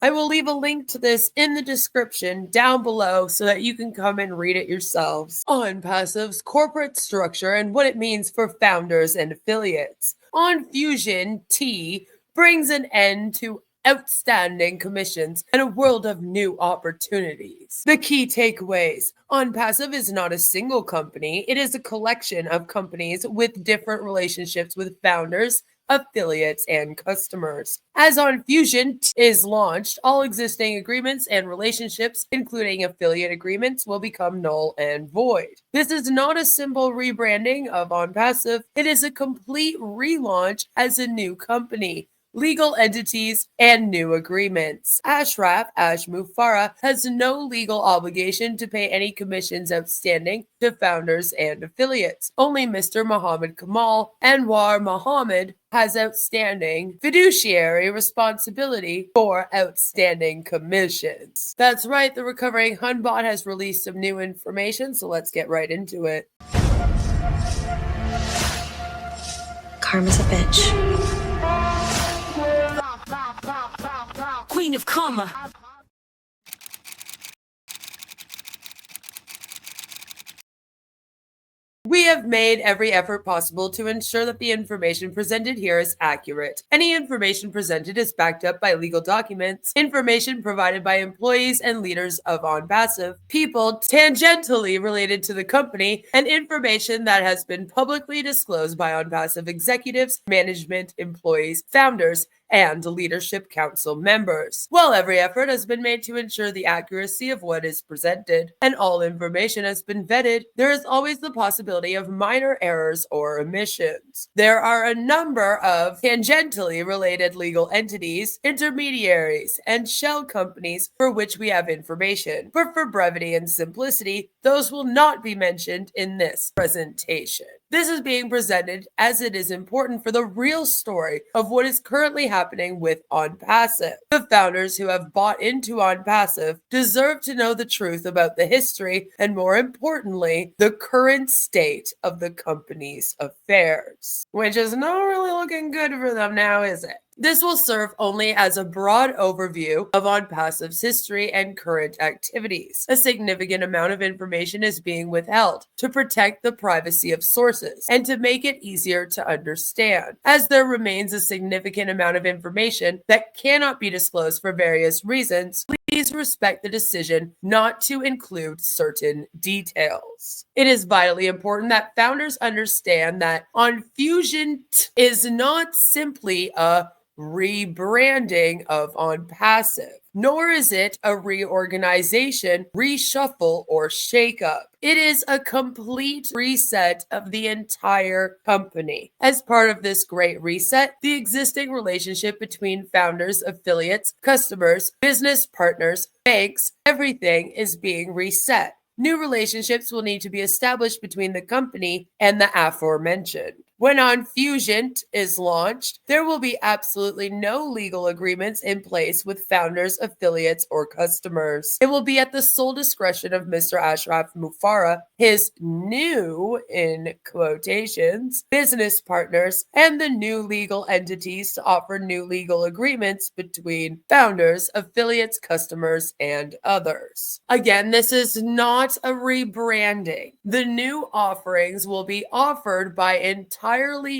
I will leave a link to this in the description down below so that you can come and read it yourselves. OnPassive's corporate structure and what it means for founders and affiliates. OnFusion T brings an end to outstanding commissions and a world of new opportunities. The key takeaways. OnPassive is not a single company. It is a collection of companies with different relationships with founders, affiliates, and customers. As OnFusion is launched, all existing agreements and relationships, including affiliate agreements, will become null and void. This is not a simple rebranding of OnPassive. It is a complete relaunch as a new company, legal entities, and new agreements. Ashraf Mufarah has no legal obligation to pay any commissions outstanding to founders and affiliates. Only Mr. Muhammad Kamal Anwar Muhammad has outstanding fiduciary responsibility for outstanding commissions. That's right, the Recovering Hunbot has released some new information, so let's get right into it. Karma's a bitch. Queen of Karma. We have made every effort possible to ensure that the information presented here is accurate. Any information presented is backed up by legal documents, information provided by employees and leaders of OnPassive, people tangentially related to the company, and information that has been publicly disclosed by OnPassive executives, management, employees, founders, and leadership council members. While every effort has been made to ensure the accuracy of what is presented and all information has been vetted, there is always the possibility of minor errors or omissions. There are a number of tangentially related legal entities, intermediaries, and shell companies for which we have information, but for brevity and simplicity, those will not be mentioned in this presentation. This is being presented as it is important for the real story of what is currently happening with OnPassive. The founders who have bought into OnPassive deserve to know the truth about the history and, more importantly, the current state of the company's affairs, which is not really looking good for them now, is it? This will serve only as a broad overview of OnPassive's history and current activities. A significant amount of information is being withheld to protect the privacy of sources and to make it easier to understand, as there remains a significant amount of information that cannot be disclosed for various reasons. Please respect the decision not to include certain details. It is vitally important that founders understand that OnFusion is not simply a rebranding of OnPassive, nor is it a reorganization, reshuffle, or shakeup. It is a complete reset of the entire company. As part of this great reset, the existing relationship between founders, affiliates, customers, business partners, banks, everything is being reset. New relationships will need to be established between the company and the aforementioned. When OnFusion is launched, there will be absolutely no legal agreements in place with founders, affiliates, or customers. It will be at the sole discretion of Mr. Ashraf Mufarah, his new, in quotations, business partners, and the new legal entities to offer new legal agreements between founders, affiliates, customers, and others. Again, this is not a rebranding. The new offerings will be offered by entirely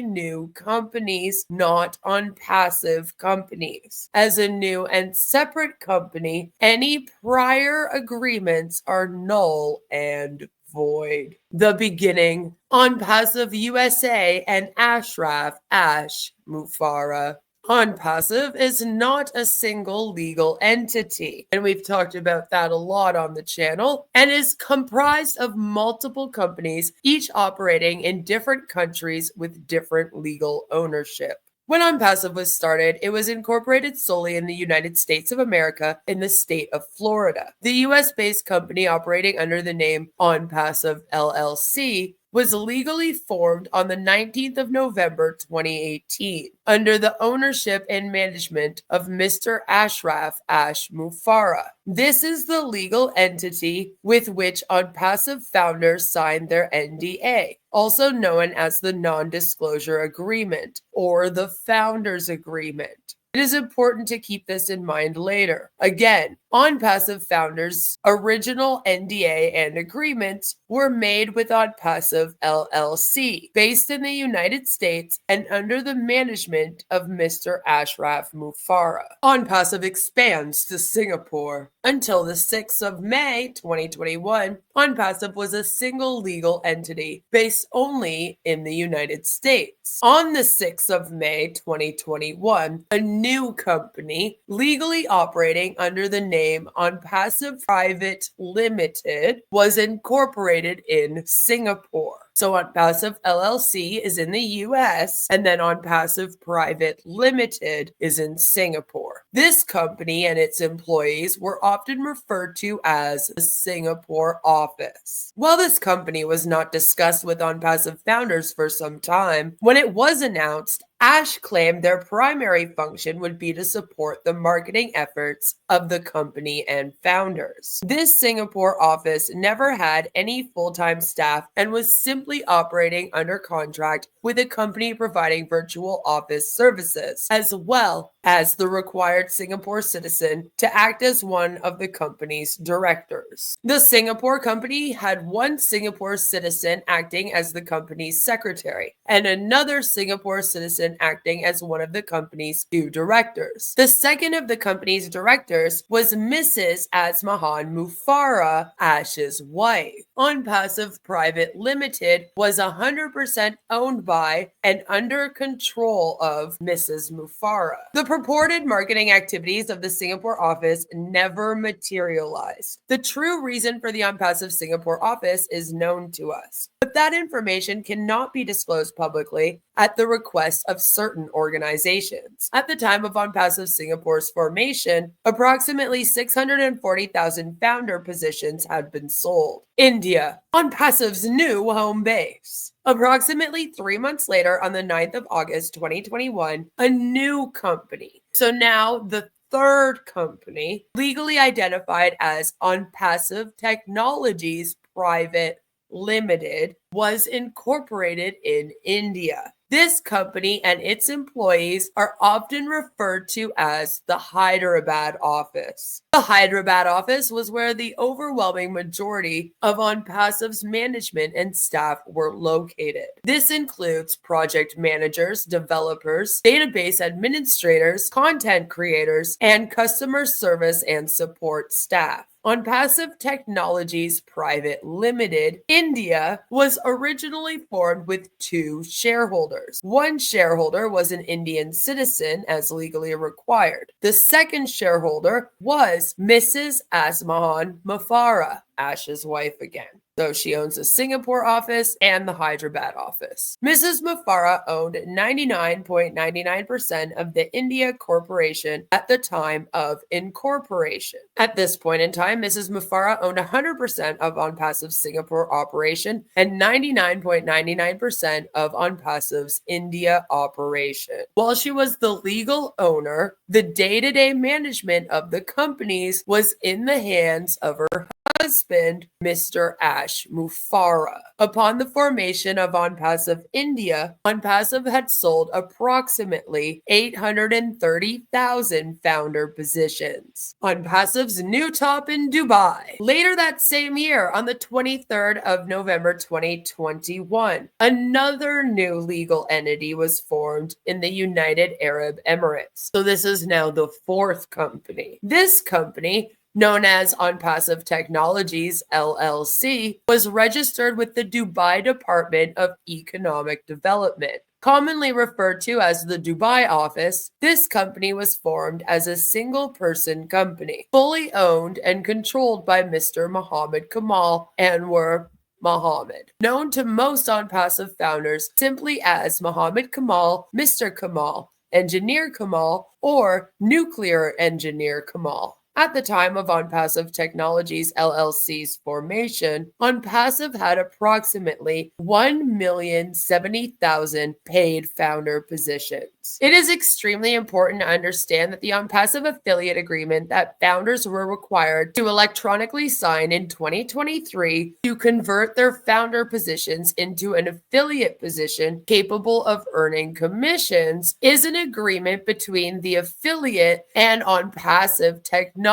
new companies, not OnPassive companies. As a new and separate company, any prior agreements are null and void. The beginning, OnPassive USA and Ashraf Mufarah. OnPassive is not a single legal entity, and we've talked about that a lot on the channel, and is comprised of multiple companies, each operating in different countries with different legal ownership. When OnPassive was started, it was incorporated solely in the United States of America in the state of Florida. The US-based company operating under the name OnPassive LLC was legally formed on the 19th of November 2018 under the ownership and management of Mr. Ashraf Mufarah. This is the legal entity with which OnPassive founders signed their NDA, also known as the Non-Disclosure Agreement or the Founders Agreement. It is important to keep this in mind later. Again, OnPassive founders' original NDA and agreements were made with OnPassive LLC, based in the United States and under the management of Mr. Ashraf Mufara. OnPassive expands to Singapore. Until the 6th of May 2021, OnPassive was a single legal entity based only in the United States. On the 6th of May 2021, a new company legally operating under the name OnPassive Private Limited was incorporated in Singapore. So OnPassive LLC is in the US, and then OnPassive Private Limited is in Singapore. This company and its employees were often referred to as the Singapore office. While this company was not discussed with OnPassive founders for some time, when it was announced, Ash claimed their primary function would be to support the marketing efforts of the company and founders. This Singapore office never had any full-time staff and was simply operating under contract with a company providing virtual office services, as well as the required Singapore citizen to act as one of the company's directors. The Singapore company had one Singapore citizen acting as the company's secretary and another Singapore citizen acting as one of the company's two directors. The second of the company's directors was Mrs. Asmahan Mufara, Ash's wife. OnPassive Private Limited was 100% owned by and under control of Mrs. Mufara. The purported marketing activities of the Singapore office never materialized. The true reason for the OnPassive Singapore office is known to us, but that information cannot be disclosed publicly at the request of certain organizations. At the time of OnPassive Singapore's formation, approximately 640,000 founder positions had been sold. India, OnPassive's new home base. Approximately 3 months later, on the 9th of August 2021, a new company, so now the third company, legally identified as OnPassive Technologies Private Limited, was incorporated in India. This company and its employees are often referred to as the Hyderabad office. The Hyderabad office was where the overwhelming majority of OnPassive's management and staff were located. This includes project managers, developers, database administrators, content creators, and customer service and support staff. OnPassive Technologies Private Limited, India, was originally formed with two shareholders. One shareholder was an Indian citizen, as legally required. The second shareholder was Mrs. Asmahan Mufara, Ash's wife again. So she owns the Singapore office and the Hyderabad office. Mrs. Mufara owned 99.99% of the India Corporation at the time of incorporation. At this point in time, Mrs. Mufara owned 100% of OnPassive's Singapore operation and 99.99% of OnPassive's India operation. While she was the legal owner, the day-to-day management of the companies was in the hands of her husband, Mr. Ash Mufara. Upon the formation of OnPassive India, OnPassive had sold approximately 830,000 founder positions. OnPassive's new top in Dubai. Later that same year, on the 23rd of November 2021, another new legal entity was formed in the United Arab Emirates. So this is now the fourth company. This company, known as OnPassive Technologies LLC, was registered with the Dubai Department of Economic Development. Commonly referred to as the Dubai office, this company was formed as a single-person company, fully owned and controlled by Mr. Muhammad Kamal Anwar Muhammad, known to most OnPassive founders simply as Muhammad Kamal, Mr. Kamal, Engineer Kamal, or Nuclear Engineer Kamal. At the time of OnPassive Technologies LLC's formation, OnPassive had approximately 1,070,000 paid founder positions. It is extremely important to understand that the OnPassive affiliate agreement that founders were required to electronically sign in 2023 to convert their founder positions into an affiliate position capable of earning commissions is an agreement between the affiliate and OnPassive Technologies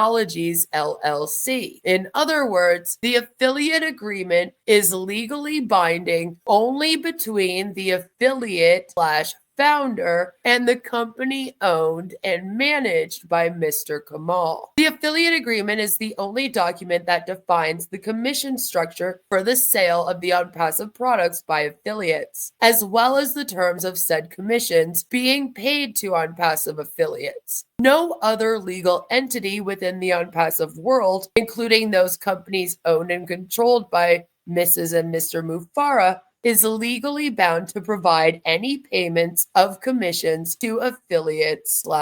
LLC. In other words, the affiliate agreement is legally binding only between the affiliate / founder and the company owned and managed by Mr. Kamal. The affiliate agreement is the only document that defines the commission structure for the sale of the OnPassive products by affiliates, as well as the terms of said commissions being paid to OnPassive affiliates. No other legal entity within the OnPassive world, including those companies owned and controlled by Mrs. and Mr. Mufara, is legally bound to provide any payments of commissions to affiliates /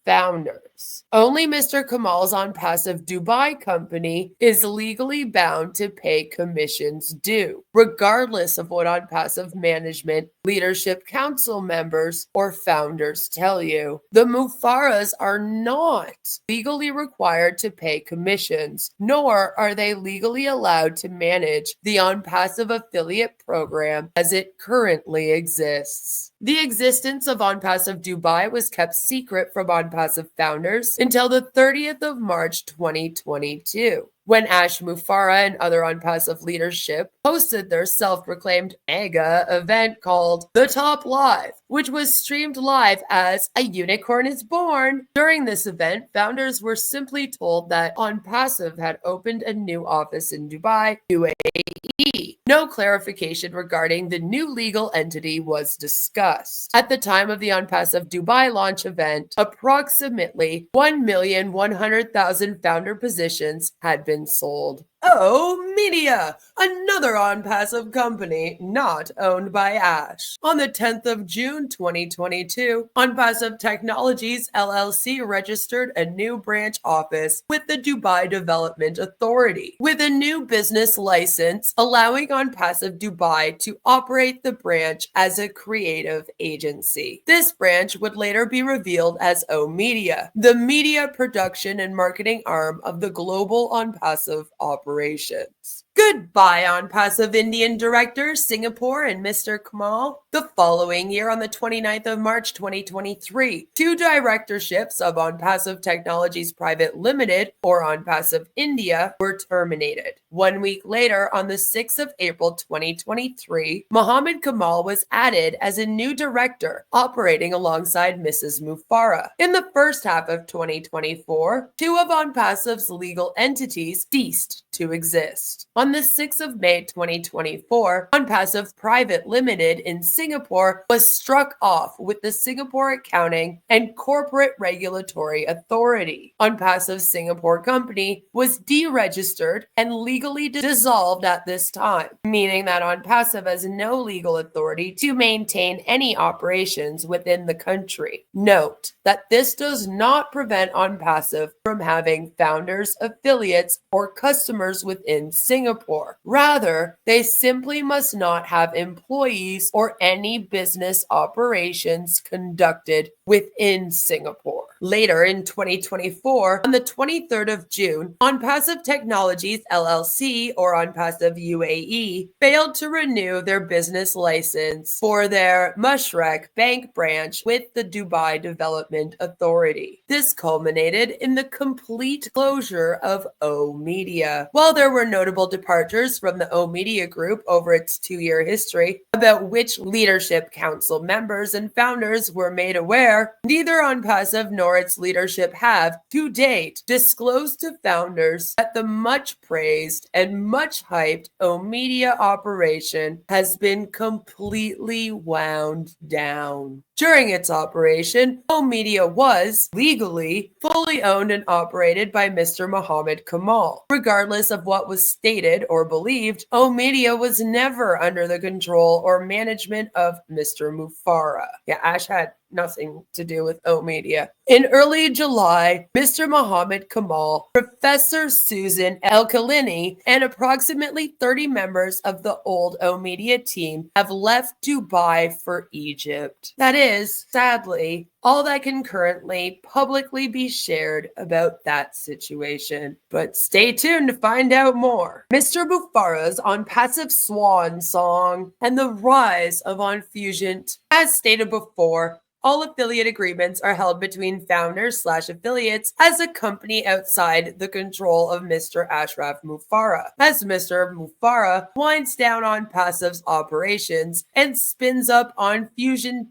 founders. Only Mr. Kamal's OnPassive Dubai company is legally bound to pay commissions due, regardless of what OnPassive management, leadership council members, or founders tell you. The Mufaras are not legally required to pay commissions, nor are they legally allowed to manage the OnPassive affiliate program as it currently exists. The existence of OnPassive Dubai was kept secret from OnPassive founders until the 30th of March 2022, when Ash Mufara and other OnPassive leadership hosted their self-proclaimed mega event called The Top Live, which was streamed live as A Unicorn is Born. During this event, founders were simply told that OnPassive had opened a new office in Dubai, UAE. No clarification regarding the new legal entity was discussed. At the time of the OnPassive Dubai launch event, approximately 1,100,000 founder positions had been sold. Omedia, another OnPassive company not owned by Ash. On the 10th of June 2022, OnPassive Technologies LLC registered a new branch office with the Dubai Development Authority, with a new business license allowing OnPassive Dubai to operate the branch as a creative agency. This branch would later be revealed as Omedia, the media production and marketing arm of the global OnPassive operations. Goodbye, OnPassive Indian director, Singapore, and Mr. Kamal. The following year, on the 29th of March 2023, two directorships of OnPassive Technologies Private Limited, or OnPassive India, were terminated. 1 week later, on the 6th of April 2023, Mohammed Kamal was added as a new director, operating alongside Mrs. Mufara. In the first half of 2024, two of OnPassive's legal entities ceased to exist. On the 6th of May 2024, OnPassive Private Limited in Singapore was struck off with the Singapore Accounting and Corporate Regulatory Authority. OnPassive Singapore Company was deregistered and legally dissolved at this time, meaning that OnPassive has no legal authority to maintain any operations within the country. Note that this does not prevent OnPassive from having founders, affiliates, or customers within Singapore. Rather, they simply must not have employees or any business operations conducted within Singapore. Later in 2024, on the 23rd of June, OnPassive Technologies LLC, or OnPassive UAE, failed to renew their business license for their Mushrek Bank branch with the Dubai Development Authority. This culminated in the complete closure of Omedia. While there were notable departures from the Omedia group over its 2-year history, about which leadership council members and founders were made aware, neither OnPassive nor its leadership have, to date, disclosed to founders that the much praised and much hyped Omedia operation has been completely wound down. During its operation, Omedia was, legally, fully owned and operated by Mr. Mohammed Kamal. Regardless of what was stated or believed, Omedia was never under the control or management of Mr. Mufara. Yeah, Ash had nothing to do with Omedia. In early July, Mr. Mohammed Kamal, Professor Susan El-Khalini, and approximately 30 members of the old Omedia team have left Dubai for Egypt. That is, sadly, all that can currently publicly be shared about that situation. But stay tuned to find out more. Mr. Mufara's ONPASSIVE Swan song and the rise of OnFusion. As stated before, all affiliate agreements are held between founders/affiliates as a company outside the control of Mr. Ashraf Mufara. As Mr. Mufara winds down ONPASSIVE's operations and spins up OnFusion,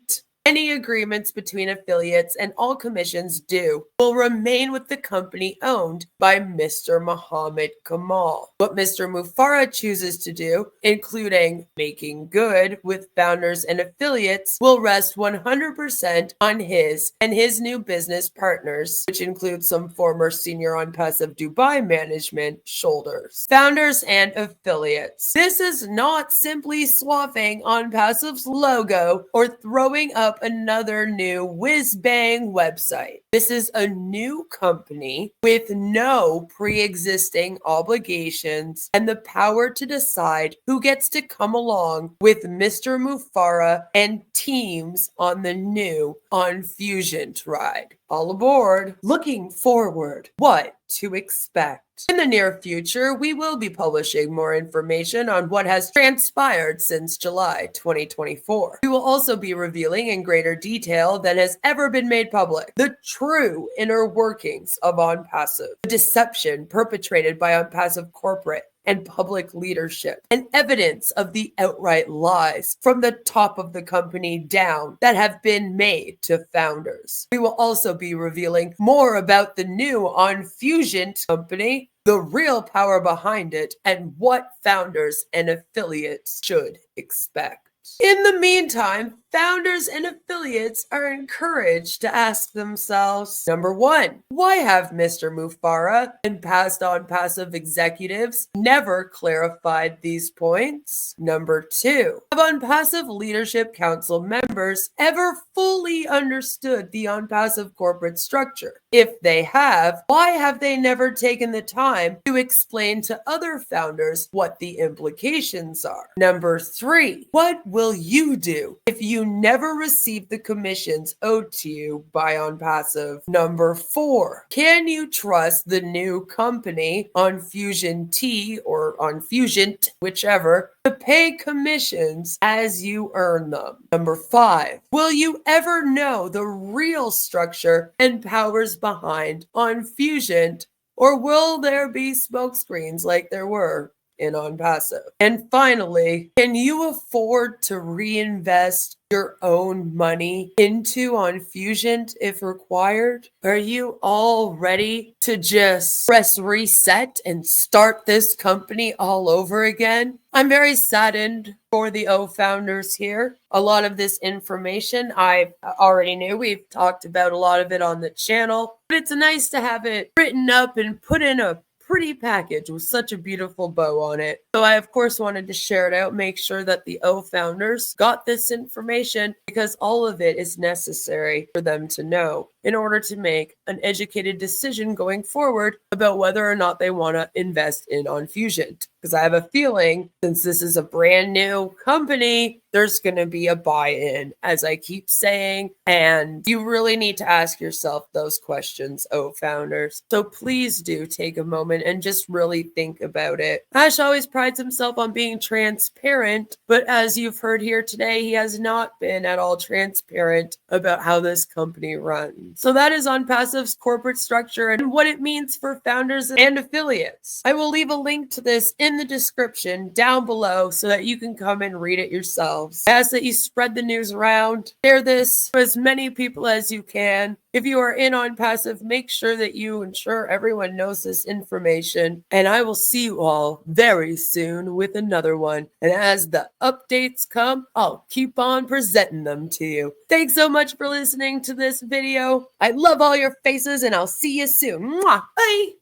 any agreements between affiliates and all commissions due will remain with the company owned by Mr. Mohammed Kamal. What Mr. Mufara chooses to do, including making good with founders and affiliates, will rest 100% on his and his new business partners, which include some former senior ONPASSIVE Dubai management, shoulders. Founders and affiliates. This is not simply swapping ONPASSIVE's logo or throwing up another new whiz-bang website. This is a new company with no pre-existing obligations and the power to decide who gets to come along with Mr. Mufara and teams on the new OnFusion ride. All aboard. Looking forward. What to expect. In the near future, we will be publishing more information on what has transpired since July 2024. We will also be revealing in greater detail than has ever been made public the true inner workings of ONPASSIVE, the deception perpetrated by ONPASSIVE corporate and public leadership, and evidence of the outright lies from the top of the company down that have been made to founders. We will also be revealing more about the new OnFusion company, the real power behind it, and what founders and affiliates should expect. In the meantime, founders and affiliates are encouraged to ask themselves, number one, why have Mr. Mufara and past ONPASSIVE executives never clarified these points? Number two, have ONPASSIVE Leadership Council members ever fully understood the ONPASSIVE corporate structure? If they have, why have they never taken the time to explain to other founders what the implications are? Number three, what will you do if you never receive the commissions owed to you by ONPASSIVE? Number four, can you trust the new company, OnFusion T or OnFusion, whichever, to pay commissions as you earn them? Number five, will you ever know the real structure and powers behind OnFusion, or will there be smokescreens like there were in ONPASSIVE? And finally, can you afford to reinvest your own money into OnFusion if required? Are you all ready to just press reset and start this company all over again? I'm very saddened for the O founders here. A lot of this information I already knew. We've talked about a lot of it on the channel, but it's nice to have it written up and put in a pretty package with such a beautiful bow on it. So I of course wanted to share it out, make sure that the O founders got this information, because all of it is necessary for them to know in order to make an educated decision going forward about whether or not they want to invest in OnFusion. Because I have a feeling, since this is a brand new company, there's going to be a buy-in, as I keep saying, and you really need to ask yourself those questions, O founders. So please do take a moment and just really think about it. Ash always prides himself on being transparent, but as you've heard here today, he has not been at all transparent about how this company runs. So that is ONPASSIVE's corporate structure and what it means for founders and affiliates. I will leave a link to this in the description down below so that you can come and read it yourselves. I ask that you spread the news around, share this to as many people as you can. If you are in ONPASSIVE, make sure that you ensure everyone knows this information. And I will see you all very soon with another one. And as the updates come, I'll keep on presenting them to you. Thanks so much for listening to this video. I love all your faces, and I'll see you soon. Mwah! Bye!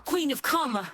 Queen of Karma.